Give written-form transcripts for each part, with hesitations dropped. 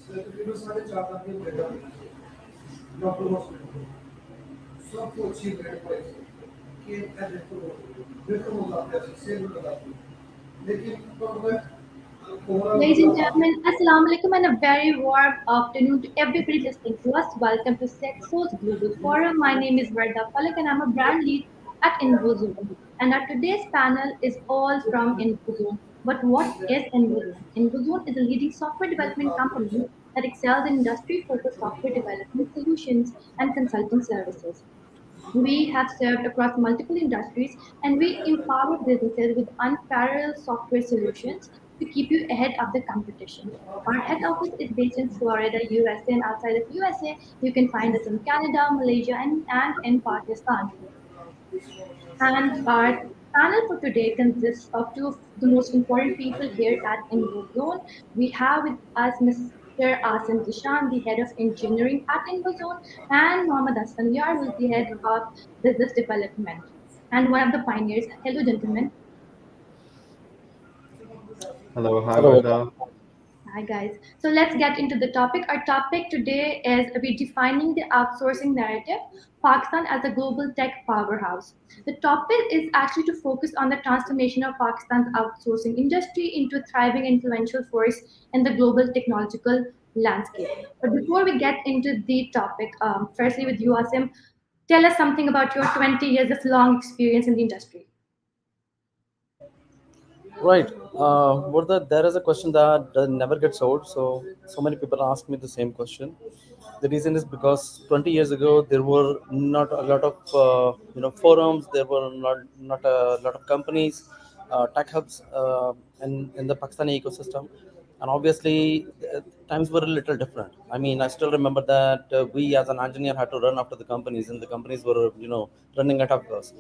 Ladies and gentlemen, Assalamu alaikum and a very warm afternoon to everybody listening to us. Welcome to CxO's Global Forum. My name is Wardah Falik and I'm a brand lead at Invozone. And our today's panel is all from Invozone. But what is Invozone? Invozone is a leading software development company that excels in industry-focused software development solutions and consulting services. We have served across multiple industries and we empower businesses with unparalleled software solutions to keep you ahead of the competition. Our head office is based in Florida, USA, and outside of USA, you can find us in Canada, Malaysia, and in Pakistan. And our panel for today consists of two of the most important people here at Invozone. We have with us Mr. Asim Zeeshan, the head of engineering at Invozone, and Mohammad Asfand, who is the head of business development and one of the pioneers. Hello, gentlemen. Hello, hi Hello. Wardah. Hi, guys. So let's get into the topic. Our topic today is redefining the outsourcing narrative, Pakistan as a global tech powerhouse. The topic is actually to focus on the transformation of Pakistan's outsourcing industry into a thriving influential force in the global technological landscape. But before we get into the topic, firstly with you, Asim, tell us something about your 20 years of long experience in the industry. Right. There is a question that never gets old. So many people ask me the same question. The reason is because 20 years ago there were not a lot of forums. There were not a lot of companies, tech hubs in the Pakistani ecosystem, and obviously times were a little different. I mean, I still remember that we as an engineer had to run after the companies, and the companies were running ahead of us.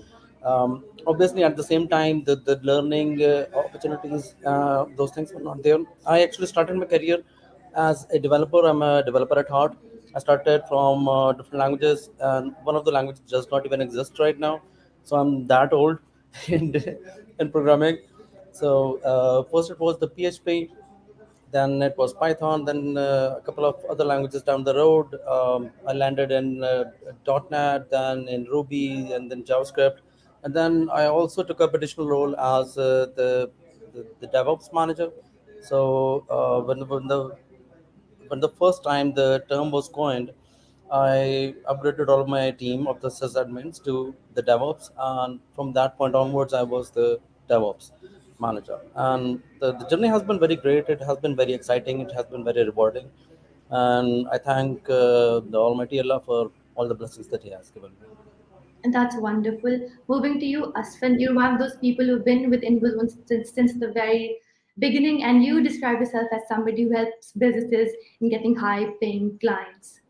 Obviously, at the same time, the learning opportunities, those things were not there. I actually started my career as a developer. I'm a developer at heart. I started from different languages, and one of the languages does not even exist right now. So I'm that old in, in programming. So first it was the PHP, then it was Python, then a couple of other languages down the road. I landed in .NET, then in Ruby, and then JavaScript. And then I also took up additional role as the DevOps manager. So when the first time the term was coined, I upgraded all of my team of the sysadmins to the DevOps, and from that point onwards, I was the DevOps manager. And the journey has been very great. It has been very exciting. It has been very rewarding, and I thank the Almighty Allah for all the blessings that He has given me. And that's wonderful. Moving to you, Asfand, you're one of those people who've been with Invozone since the very beginning, and you describe yourself as somebody who helps businesses in getting high-paying clients.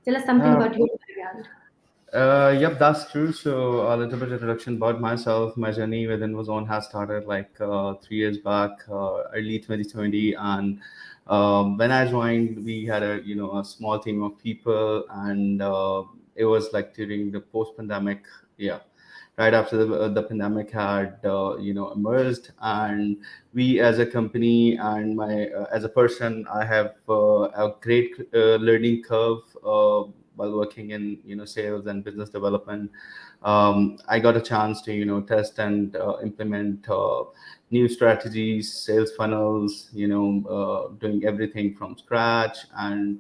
Tell us something Uh, about your background. yep, that's true. So a little bit introduction about myself. My journey with Invozone has started like 3 years back, early 2020, and when I joined, we had a small team of people, and it was like during the post-pandemic, yeah, right after the pandemic had emerged, and we as a company and my as a person, I have a great learning curve while working in sales and business development. I got a chance to test and implement new strategies, sales funnels, doing everything from scratch, and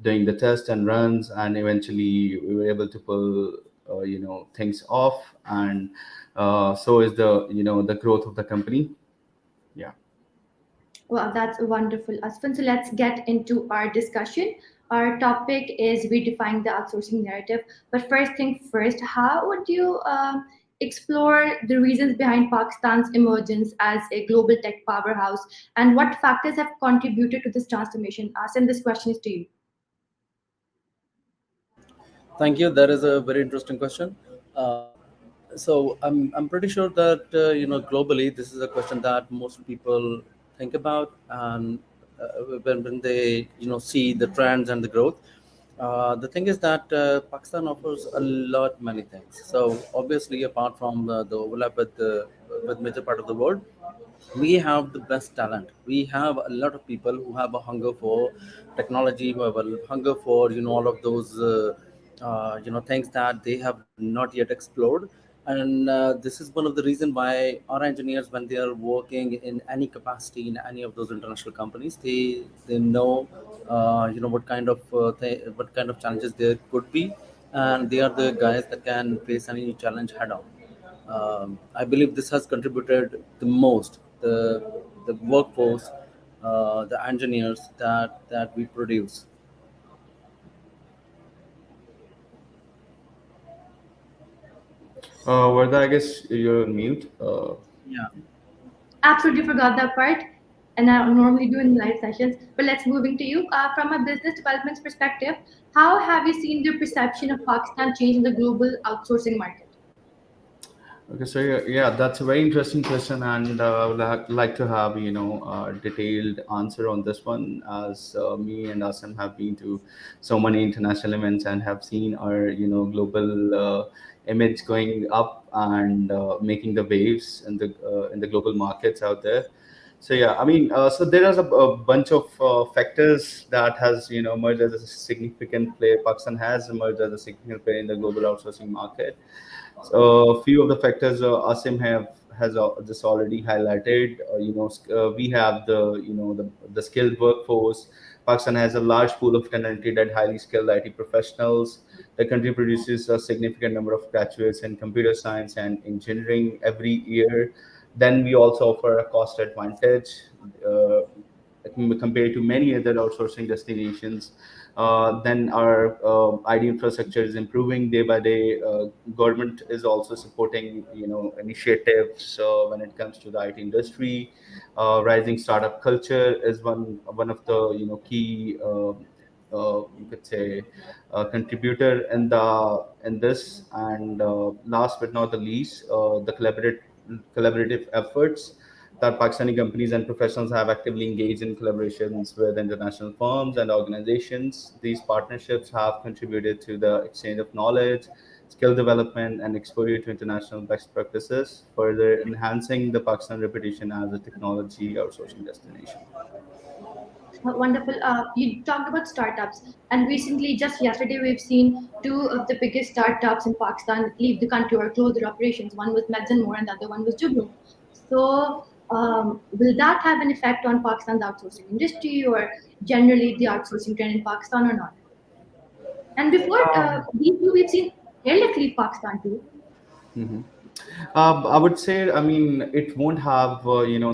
doing the test and runs, and eventually we were able to pull things off, and so is the growth of the company. Yeah. Well, that's wonderful, Asfand. So let's get into our discussion. Our topic is redefining the outsourcing narrative. But first thing first, how would you explore the reasons behind Pakistan's emergence as a global tech powerhouse, and what factors have contributed to this transformation? Asim, this question is to you. Thank you. That is a very interesting question. So I'm pretty sure that globally this is a question that most people think about, and when they see the trends and the growth. The thing is that Pakistan offers a lot many things. So obviously, apart from the overlap with major part of the world, We have the best talent. We have a lot of people who have a hunger for technology, who have a hunger for all of those things that they have not yet explored. And this is one of the reason why our engineers, when they are working in any capacity in any of those international companies, they know what kind of challenges there could be, and they are the guys that can face any challenge head on. I believe this has contributed the most, the workforce, the engineers that we produce. Wardah, I guess you're on mute. Yeah. Absolutely forgot that part, and I normally do in live sessions. But let's moving to you. From a business development perspective, how have you seen the perception of Pakistan change in the global outsourcing market? Okay, so yeah, that's a very interesting question, and I would like to have a detailed answer on this one, as me and Asim have been to so many international events and have seen our global image going up and making the waves in the global markets out there. So yeah, I mean, so there is a bunch of factors that has emerged as a significant player. Pakistan has emerged as a significant player in the global outsourcing market. So a few of the factors Asim have has just already highlighted. We have the skilled workforce. Pakistan has a large pool of talented and highly skilled IT professionals. The country produces a significant number of graduates in computer science and engineering every year. Then we also offer a cost advantage. Uh, Compared to many other outsourcing destinations. Then our ID infrastructure is improving day by day. Government is also supporting initiatives when it comes to the IT industry. Rising startup culture is one of the key. You could say contributor in this, and last but not the least, the collaborative efforts that Pakistani companies and professionals have actively engaged in collaborations with international firms and organizations. These partnerships have contributed to the exchange of knowledge, skill development, and exposure to international best practices, further enhancing the Pakistan reputation as a technology outsourcing destination. Wonderful. You talked about startups, and recently, just yesterday, we've seen two of the biggest startups in Pakistan leave the country or close their operations. One was Medzen More, and the other one was Jugnut. So, will that have an effect on Pakistan's outsourcing industry, or generally the outsourcing trend in Pakistan, or not? And before these two, we've seen Airlift leave Pakistan too. Mhm. I would say, I mean, it won't have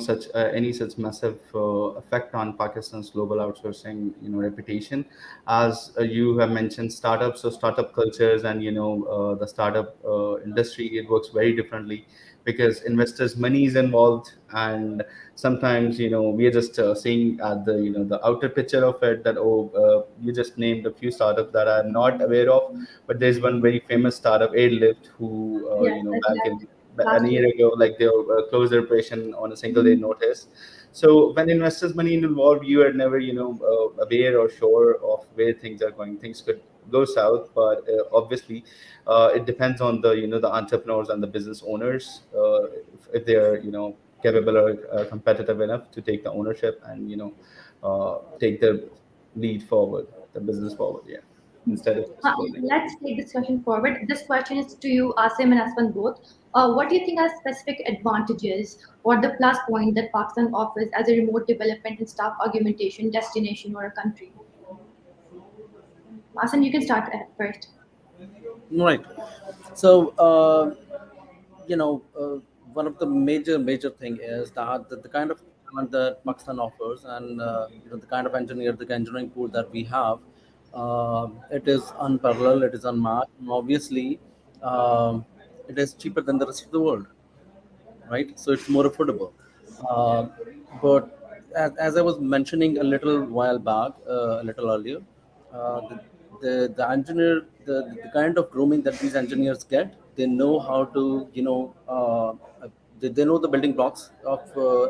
such any such massive effect on Pakistan's global outsourcing reputation, as you have mentioned startups. So startup cultures and the startup industry, it works very differently because investors' money is involved, and sometimes we are just seeing at the the outer picture of it that you just named a few startups that I'm not aware of, but there's one very famous startup, Airlift, who Yes, that back in left a last year year. ago, like they closed their operation on a single day Mhm. notice. So when investors' money is involved, you are never aware or sure of where things are going. Things could go south, but obviously, it depends on the the entrepreneurs and the business owners, if they are capable or competitive enough to take the ownership and take the lead forward, the business forward. Yeah, instead of just building. Let's take this question forward. This question is to you, Asim and Asfand both. What do you think are specific advantages or the plus point that Pakistan offers as a remote development and staff augmentation destination or a country? Asim, you can start first. Right. So, one of the major thing is that the kind of talent that Pakistan offers, and the kind of the engineering pool that we have, it is unparalleled, it is unmatched, and obviously, it is cheaper than the rest of the world, right? So it's more affordable. Uh, but as I was mentioning a little while back, a little earlier, the engineer, the kind of grooming that these engineers get, they know how to, they know the building blocks of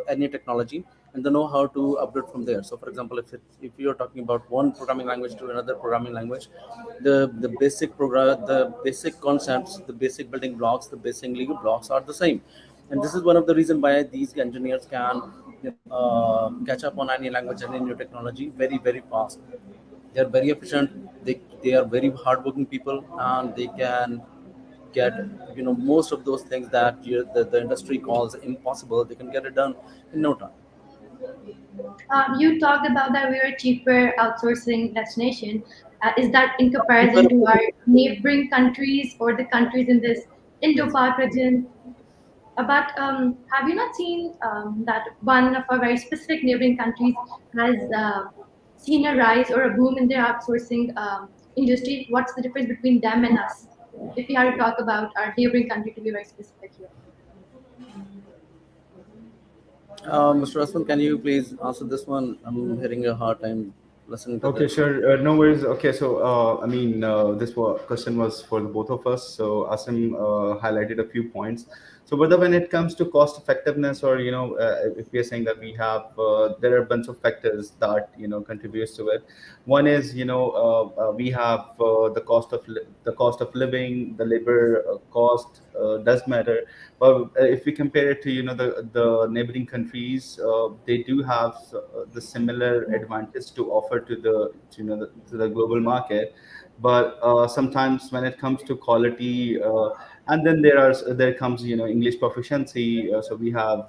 any technology, and they know how to upgrade from there. So, for example, if you're talking about one programming language to another programming language, the basic concepts, the basic building blocks, the basic legal blocks are the same. And this is one of the reason why these engineers can catch up on any language, any new technology very fast. They are very efficient. They are very hardworking people, and they can get most of those things that the industry calls impossible. They can get it done in no time. You talked about that we are a cheaper outsourcing destination. Is that in Cheaper. comparison to our neighboring countries or the countries in this Indo-Pak region? But have you not seen that one of our very specific neighboring countries has seen a rise or a boom in their outsourcing industry? What's the difference between them and us? If we had to talk about our neighboring country to be very specific here. Mr. Asman, can you please answer this one? I'm having a hard time listening to Okay, this. sure. No worries. Okay, so question was for the both of us. So Asim highlighted a few points. So whether when it comes to cost effectiveness, or if we are saying that we have, there are a bunch of factors that contributes to it. One is we have the cost of living, the labor cost does matter. But if we compare it to the neighboring countries, they do have the similar advantage to offer to the global market. But sometimes when it comes to quality, and then there comes English proficiency. So we have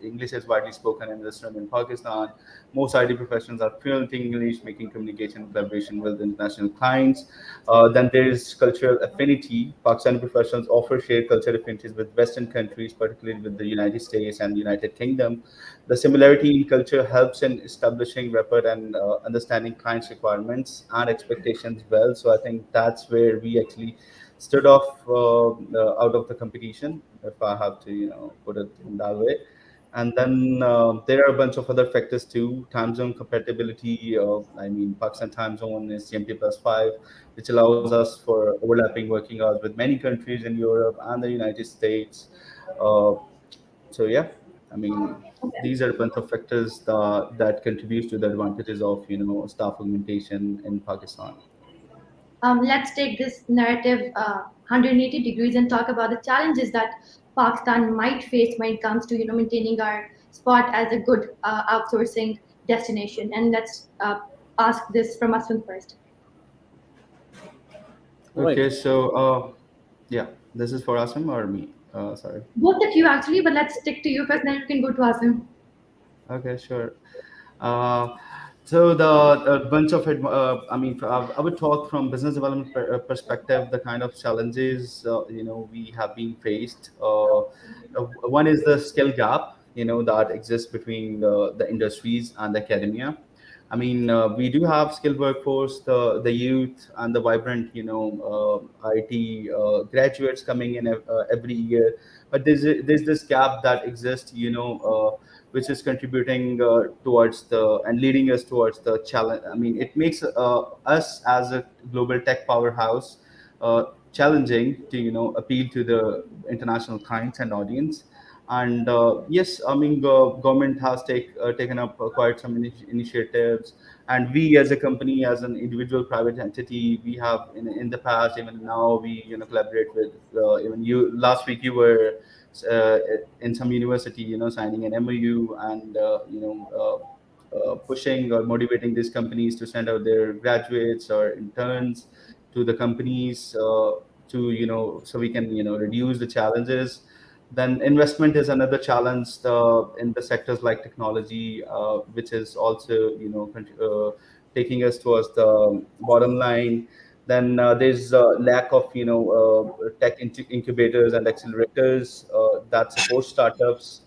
English is widely spoken in this room in Pakistan. Most IT professionals are fluent in English, making communication and collaboration with international clients. Then there is cultural affinity. Pakistani professionals often share cultural affinities with Western countries, particularly with the United States and the United Kingdom. The similarity in culture helps in establishing rapport and understanding clients' requirements and expectations well. So I think that's where we actually stood off out of the competition, if I have to put it in that way. And then there are a bunch of other factors too. Time zone compatibility. I mean, Pakistan time zone is GMT +5, which allows us for overlapping working hours with many countries in Europe and the United States. Uh, so yeah, I mean, Okay. these are a bunch of factors that contributes to the advantages of staff augmentation in Pakistan. Let's take this narrative 180 degrees and talk about the challenges that Pakistan might face when it comes to maintaining our spot as a good outsourcing destination. And let's ask this from Aswin first. Right. Okay, so yeah, this is for Asim or me? Sorry. Both of you actually, but let's stick to you first, then you can go to Asim. Okay, sure. Uh, so the bunch of it, I would talk from business development perspective, the kind of challenges we have been faced. One is the skill gap, that exists between the industries and academia. I mean, we do have skilled workforce, the youth and the vibrant, IT graduates coming in every year, but there's this gap that exists, which is contributing towards the and leading us towards the challenge. I mean, it makes us as a global tech powerhouse uh, challenging to appeal to the international clients and audience. And yes, I mean, government has taken up quite some initiatives, and we as a company, as an individual private entity, we have in the past, even now, we collaborate with even you. Last week you were uh, in some university, signing an MOU and pushing or motivating these companies to send out their graduates or interns to the companies to so we can reduce the challenges. Then investment is another challenge in the sectors like technology, which is also taking us towards the bottom line. Then there's a lack of tech incubators and accelerators that support startups.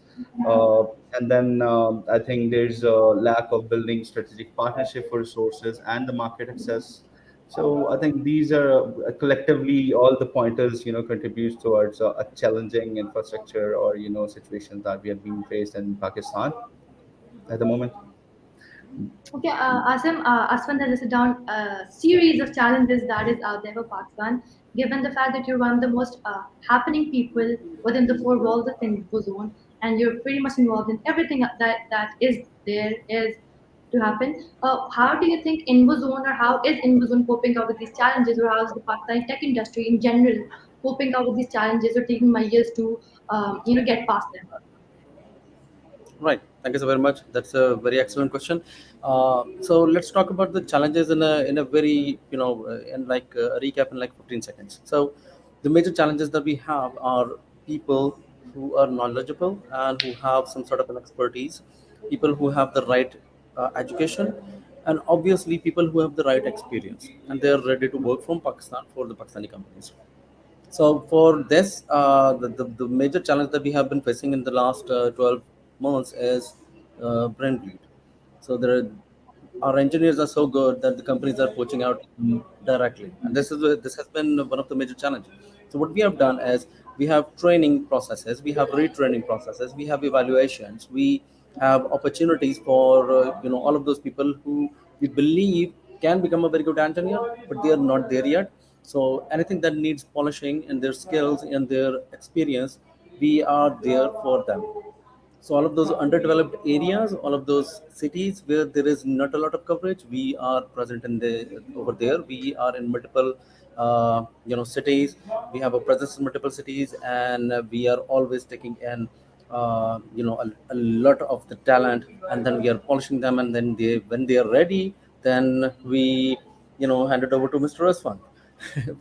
Uh, and then I think there's a lack of building strategic partnership for resources and the market access. So I think these are collectively all the pointers contributes towards a challenging infrastructure or situations that we have been faced in Pakistan at the moment. Okay, Asim, Asfand has listed down a series of challenges that is out there for Pakistan, given the fact that you're one of the most happening people within the four walls of Invozone, and you're pretty much involved in everything that is there is to happen. How do you think Invozone, or how is Invozone coping up with these challenges, or how is the Pakistani tech industry in general coping up with these challenges or taking my years to, get past them? Right. Thank you so very much. That's a very excellent question. So let's talk about the challenges in a very in like a recap in like 15 seconds. So the major challenges that we have are people who are knowledgeable and who have some sort of an expertise, people who have the right education, and obviously people who have the right experience and they are ready to work from Pakistan for the Pakistani companies. So for this, the major challenge that we have been facing in the last 12 months is brain bleed. So our engineers are so good that the companies are poaching out directly, and this has been one of the major challenges. So what we have done is we have training processes, we have retraining processes, we have evaluations, we have opportunities for all of those people who we believe can become a very good engineer, but they are not there yet. So anything that needs polishing in their skills and their experience, we are there for them. So all of those underdeveloped areas, all of those cities where there is not a lot of coverage, we are present in the over there. We are in multiple, cities. We have a presence in multiple cities, and we are always taking in, a lot of the talent, and then we are polishing them, and then when they are ready, then we, hand it over to Mr. Asfand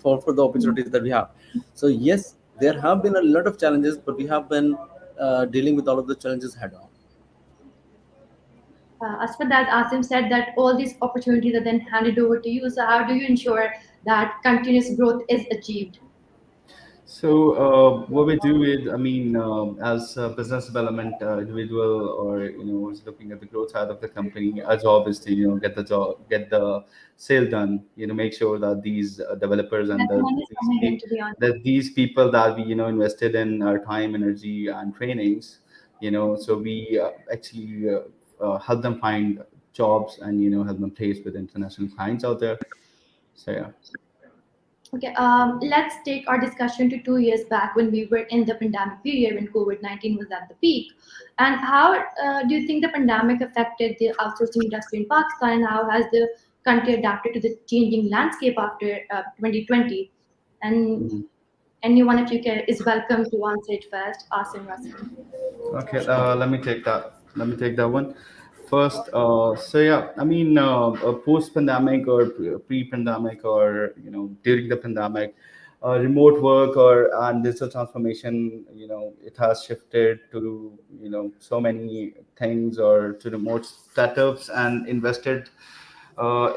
for the opportunities that we have. So yes, there have been a lot of challenges, but we have been dealing with all of the challenges head on. As for that, Asim said that all these opportunities are then handed over to you. So how do you ensure that continuous growth is achieved? So what we do is, I mean, as a business development individual, or who's looking at the growth side of the company, our job is to get the sale done. Make sure that these developers and That the money is coming in, to be honest. that these people that we invested in our time, energy, and trainings. So we actually help them find jobs, and help them place with international clients out there. So yeah. Okay, let's take our discussion to 2 years back when we were in the pandemic period when COVID-19 was at the peak. And how do you think the pandemic affected the outsourcing industry in Pakistan? And how has the country adapted to the changing landscape after 2020? And Mhm. anyone of you is welcome to answer it first, Asim Rasim. Okay, let me take that one first. So yeah, I mean, post-pandemic or pre-pandemic, or during the pandemic, remote work or and digital transformation, it has shifted to so many things, or to remote startups, and invested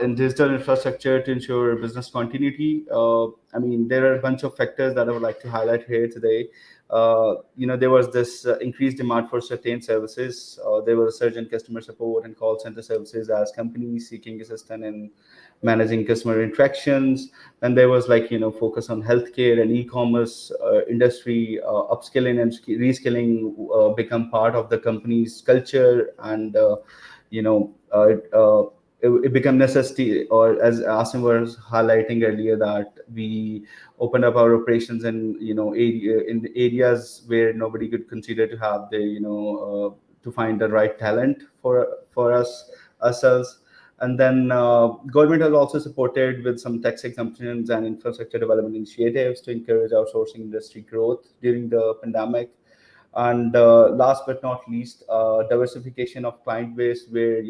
in digital infrastructure to ensure business continuity. I mean, there are a bunch of factors that I would like to highlight here today. There was this increased demand for certain services. There was a surge in customer support and call center services as companies seeking assistance in managing customer interactions. And there was, like, focus on healthcare and e-commerce industry. Upskilling and reskilling become part of the company's culture, and you know, it became necessity, or as Asim was highlighting earlier, that we opened up our operations in in the areas where nobody could consider to have the to find the right talent for us ourselves. And then government has also supported with some tax exemptions and infrastructure development initiatives to encourage outsourcing industry growth during the pandemic. And last but not least, diversification of client base, where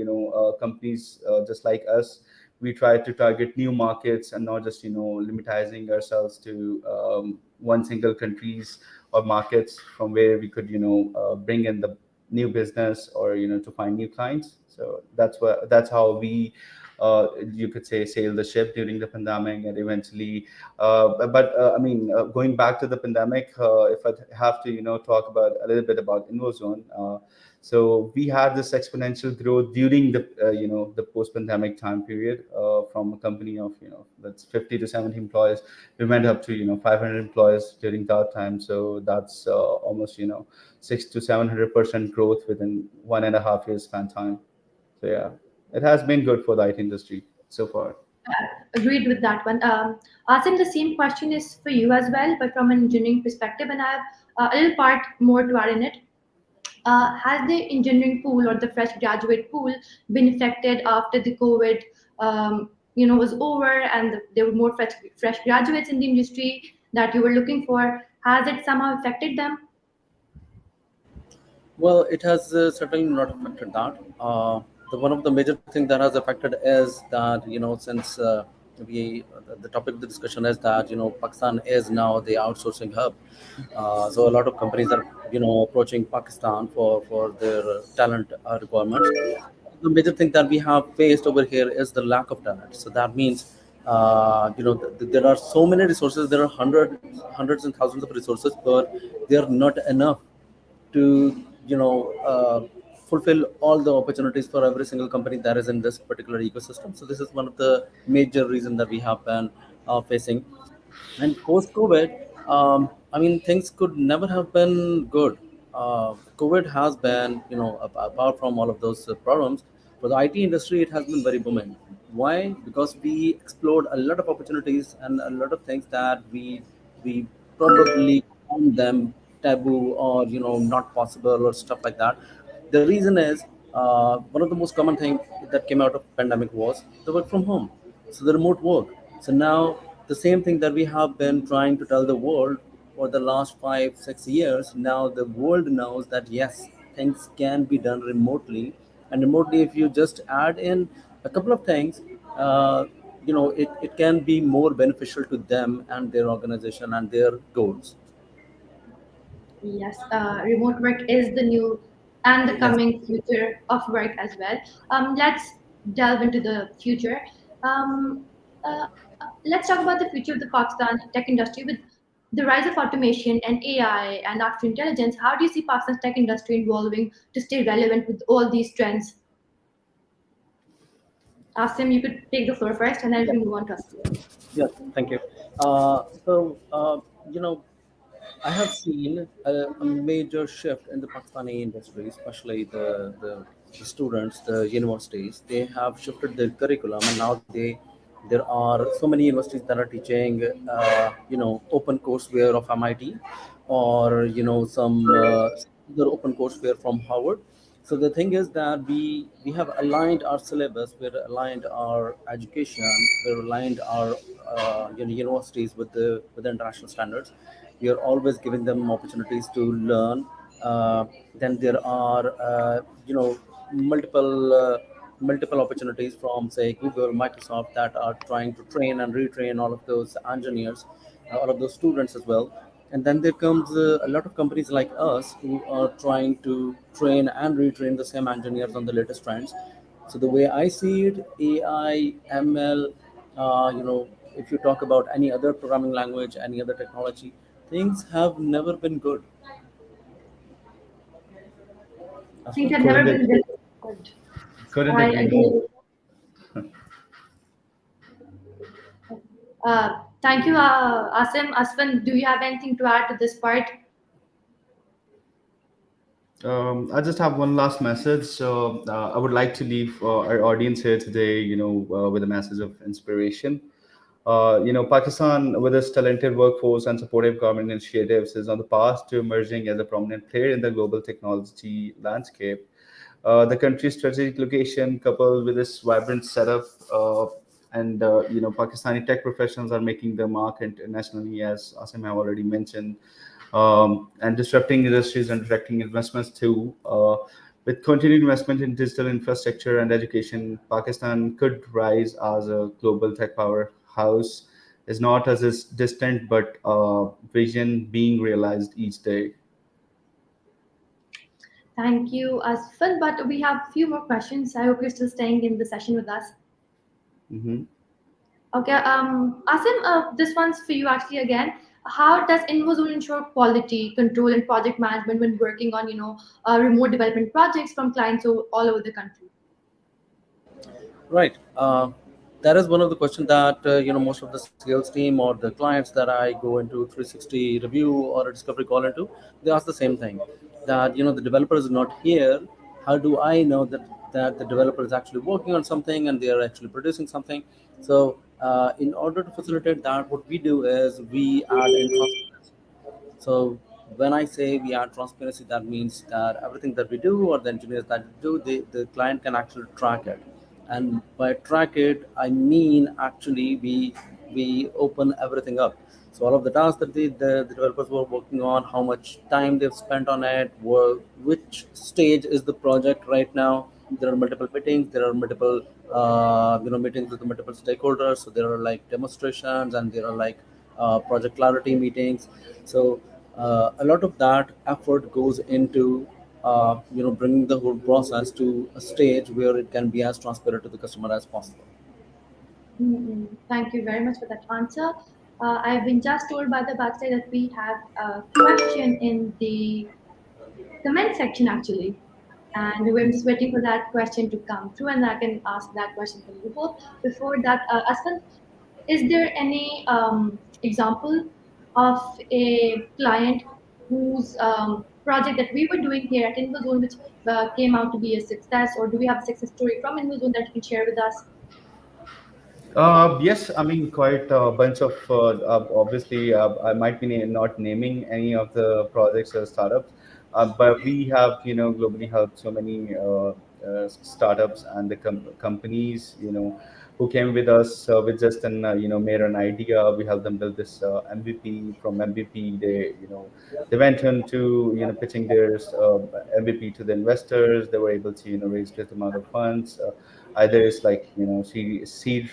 companies just like us, we try to target new markets, and not just limitizing ourselves to one single countries or markets from where we could bring in the new business, or to find new clients. So that's how we you could say sail the ship during the pandemic. And eventually, I mean, going back to the pandemic, if I have to, talk about a little bit about Invozone. So we had this exponential growth during the post-pandemic time period, from a company of, that's 50 to 70 employees. We went up to, 500 employees during that time. So that's almost, 600 to 700% growth within 1.5 years span time. So yeah, it has been good for the IT industry so far. Agreed with that one. Asim, the same question is for you as well, but from an engineering perspective, and I have a little part more to add in it. Has the engineering pool or the fresh graduate pool been affected after the COVID, was over, and there were more fresh graduates in the industry? that you were looking for? Has it somehow affected them? Well, it has certainly not affected that. The one of the major things that has affected is that we the topic of the discussion is that Pakistan is now the outsourcing hub. So a lot of companies are approaching Pakistan for their talent requirements. The major thing that we have faced over here is the lack of talent. So that means there are so many resources. There are hundreds and thousands of resources, but they are not enough to fulfill all the opportunities for every single company that is in this particular ecosystem. So this is one of the major reasons that we have been facing. And post COVID, I mean, things could never have been good. COVID has been, apart from all of those problems, for the IT industry, it has been very booming. Why? Because we explored a lot of opportunities and a lot of things that we probably found them taboo or not possible or stuff like that. The reason is one of the most common thing that came out of pandemic was the work from home, so the remote work. So now the same thing that we have been trying to tell the world for the last 5 6 years, now the world knows that yes, things can be done remotely. And remotely, if you just add in a couple of things, it can be more beneficial to them and their organization and their goals. Yes, remote work is the new and the Yes. coming future of work as well. Let's delve into the future. Um, let's talk about the future of the Pakistan tech industry with the rise of automation and AI and artificial intelligence. How do you see Pakistan's tech industry evolving to stay relevant with all these trends? Asim, you could take the floor first, and then we move on to us. Yes, thank you. So, you know, I have seen a major shift in the Pakistani industry, especially the students, the universities. They have shifted their curriculum, and now there are so many universities that are teaching, open courseware of MIT, or some other open courseware from Harvard. So the thing is that we have aligned our syllabus, we're aligned our education, we're aligned our universities with the international standards. We are always giving them opportunities to learn. Then there are multiple multiple opportunities from say Google, Microsoft that are trying to train and retrain all of those engineers, all of those students as well. And then there comes a lot of companies like us who are trying to train and retrain the same engineers on the latest trends. So the way I see it, AI, ML, if you talk about any other programming language, any other technology, things have never been good. Things Asfand? have never Couldn't been agree, this good. couldn't I agree more. agree. Thank you, Asim. Asfand, do you have anything to add to this part? I just have one last message. So I would like to leave our audience here today, with a message of inspiration. Pakistan, with its talented workforce and supportive government initiatives, is on the path to emerging as a prominent player in the global technology landscape. The country's strategic location, coupled with its vibrant setup, and Pakistani tech professionals are making their mark internationally, as Asim have already mentioned, and disrupting industries and attracting investments too. With continued investment in digital infrastructure and education, Pakistan could rise as a global tech powerhouse. Is not as is distant, but vision being realized each day. Thank you, Asfand. But we have a few more questions. I hope you're still staying in the session with us. Mm-hmm. Okay, Asim, this one's for you actually again. How does Invozone ensure quality control and project management when working on, remote development projects from clients all over the country? Right. That is one of the questions that most of the sales team or the clients that I go into 360 review or a discovery call into, they ask the same thing, that the developer is not here. How do I know that the developer is actually working on something and they are actually producing something? So in order to facilitate that, what we do is we add in transparency. So when I say we add transparency, that means that everything that we do or the engineers that do, the client can actually track it. And by track it, I mean actually we open everything up. So all of the tasks that the developers were working on, how much time they've spent on it, which stage is the project right now. There are multiple meetings. There are multiple meetings with the multiple stakeholders. So there are like demonstrations and there are like project clarity meetings. So a lot of that effort goes into bringing the whole process to a stage where it can be as transparent to the customer as possible. Mm-mm. Thank you very much for that answer. I've been just told by the backside that we have a question in the comment section actually. And we're just waiting for that question to come through, and I can ask that question for you both. Before that, Asfand, is there any example of a client whose project that we were doing here at Invozone, which came out to be a success, or do we have a success story from Invozone that you can share with us? Yes, I mean quite a bunch of obviously I might be not naming any of the projects or startups, but we have globally helped so many startups and the companies who came with us with just an made an idea. We helped them build this MVP. From MVP, they went into pitching their MVP to the investors. They were able to raise great amount of funds. Either it's like seed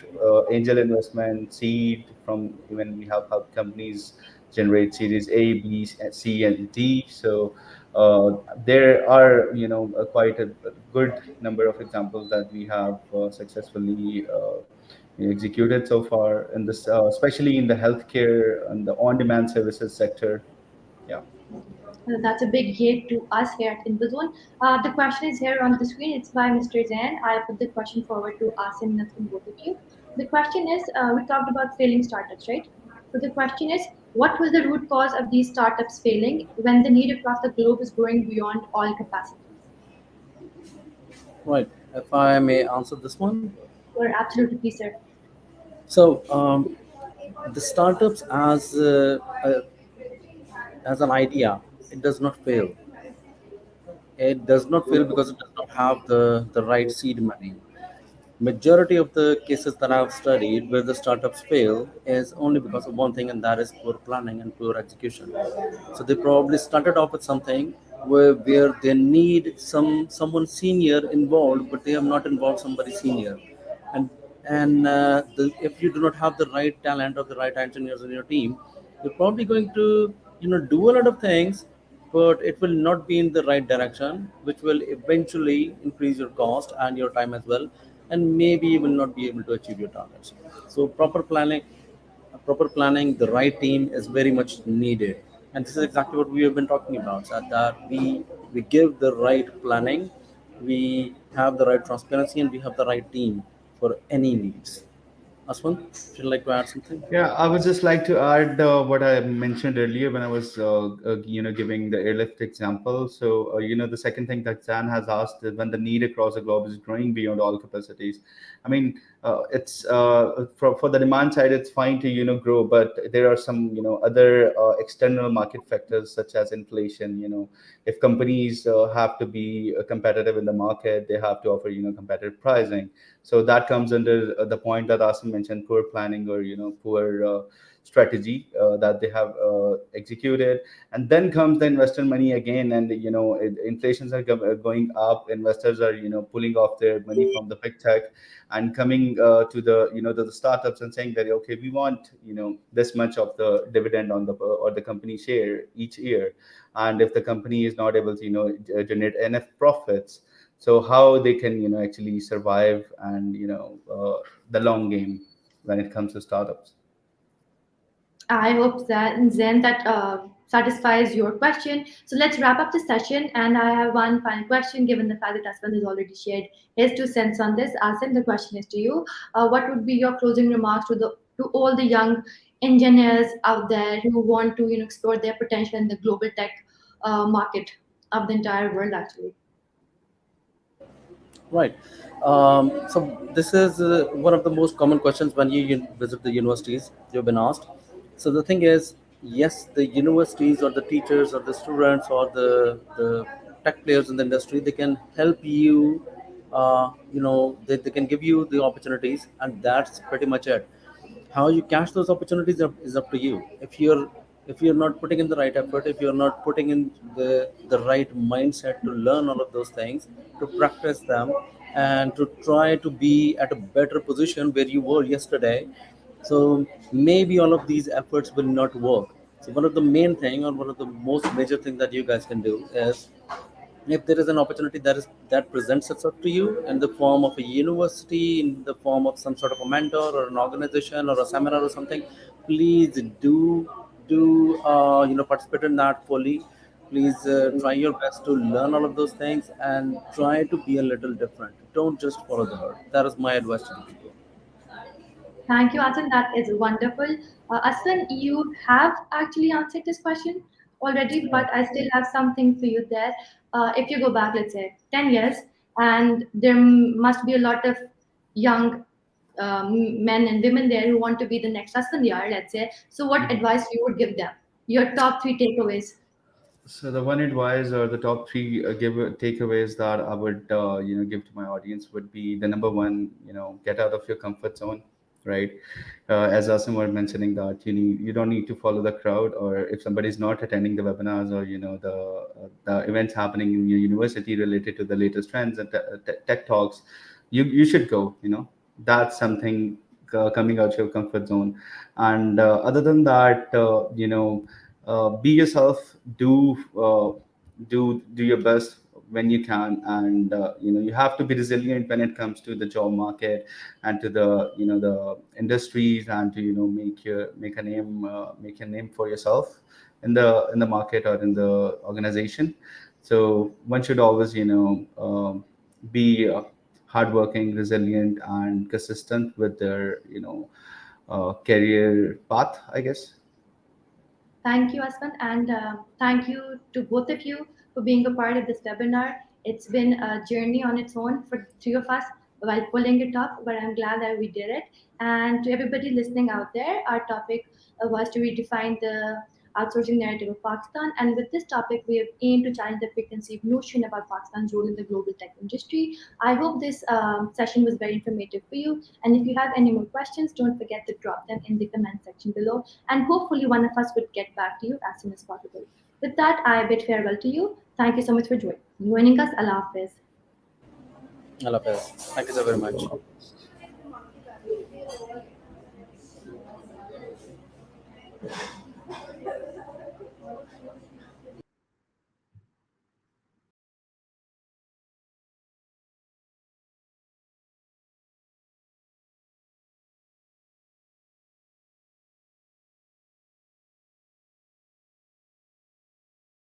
angel investment, seed from, even we have helped companies generate series A, B, C, and D. So there are quite a good number of examples that we have successfully executed so far in this, especially in the healthcare and the on-demand services sector. Yeah. That's a big hit to us here at Invozone. The question is here on the screen. It's by Mr. Zain. I put the question forward to Asim and Nassim, both of you. The question is, we talked about failing startups, right? So the question is, what was the root cause of these startups failing when the need across the globe is growing beyond all capacities? Right. If I may answer this one. Or absolutely, please, sir. So the startups as an idea, it does not fail. It does not fail because it does not have the right seed money. Majority of the cases that I've studied where the startups fail is only because of one thing, and that is poor planning and poor execution. So they probably started off with something where they need someone senior involved, but they have not involved somebody senior. And if you do not have the right talent or the right engineers in your team, you're probably going to do a lot of things, but it will not be in the right direction, which will eventually increase your cost and your time as well, and maybe you will not be able to achieve your targets. So proper planning, the right team is very much needed, and this is exactly what we have been talking about. That we give the right planning, we have the right transparency, and we have the right team for any needs. Aswan, would you like to add something? Yeah, I would just like to add what I mentioned earlier when I was, giving the airlift example. So, the second thing that Zan has asked is when the need across the globe is growing beyond all capacities. I mean, it's for the demand side, it's fine to grow, but there are some other external market factors such as inflation. If companies have to be competitive in the market, they have to offer competitive pricing. So that comes under the point that Asim mentioned: poor planning, or poor strategy that they have executed. And then comes the investor money again, and inflations are going up. Investors are pulling off their money from the big tech and coming to the the startups and saying that, okay, we want this much of the dividend on the or the company share each year. And if the company is not able to generate enough profits, so how they can actually survive, and the long game when it comes to startups. I hope that Zen that satisfies your question. So let's wrap up the session. And I have one final question, given the fact that Aswan has already shared his 2 cents on this. Asim, the question is to you. What would be your closing remarks to all the young engineers out there who want to explore their potential in the global tech market of the entire world, actually? Right. So this is one of the most common questions when you visit the universities. You've been asked. So the thing is, yes, the universities or the teachers or the students or the tech players in the industry, they can help you. They can give you the opportunities, and that's pretty much it. How you catch those opportunities is up to you. If you're not putting in the right effort, if you're not putting in the right mindset to learn all of those things, to practice them, and to try to be at a better position where you were yesterday, so maybe all of these efforts will not work. So one of the main thing, or one of the most major thing that you guys can do is, if there is an opportunity that presents itself to you in the form of a university, in the form of some sort of a mentor or an organization or a seminar or something, please do participate in that fully. Please try your best to learn all of those things and try to be a little different. Don't just follow the herd. That is my advice to the people. Thank you, Asim. That is wonderful. Aslan, you have actually answered this question already, but I still have something for you there. If you go back, let's say 10 years, and there must be a lot of young men and women there who want to be the next Asfandiyar, let's say. So, what advice you would give them? Your top three takeaways. So the one advice or the top three give takeaways that I would give to my audience would be the number one, get out of your comfort zone, right? As Asim was mentioning that you don't need to follow the crowd, or if somebody is not attending the webinars or the events happening in your university related to the latest trends and tech talks, you should go. That's something coming out your comfort zone. And other than that, be yourself, do your best when you can, and you have to be resilient when it comes to the job market and to the industries, and to make a name for yourself in the market or in the organization. So one should always be hardworking, resilient, and consistent with their career path, I guess. Thank you, Asfand, and thank you to both of you for being a part of this webinar. It's been a journey on its own for three of us while pulling it off, but I'm glad that we did it. And to everybody listening out there, our topic was to redefine the outsourcing narrative of Pakistan. And with this topic, we have aimed to challenge the preconceived notion about Pakistan's role in the global tech industry. I hope this session was very informative for you. And if you have any more questions, don't forget to drop them in the comment section below, and hopefully one of us would get back to you as soon as possible. With that, I bid farewell to you. Thank you so much for joining us. Allah Hafiz. Allah Hafiz. Thank you so very much.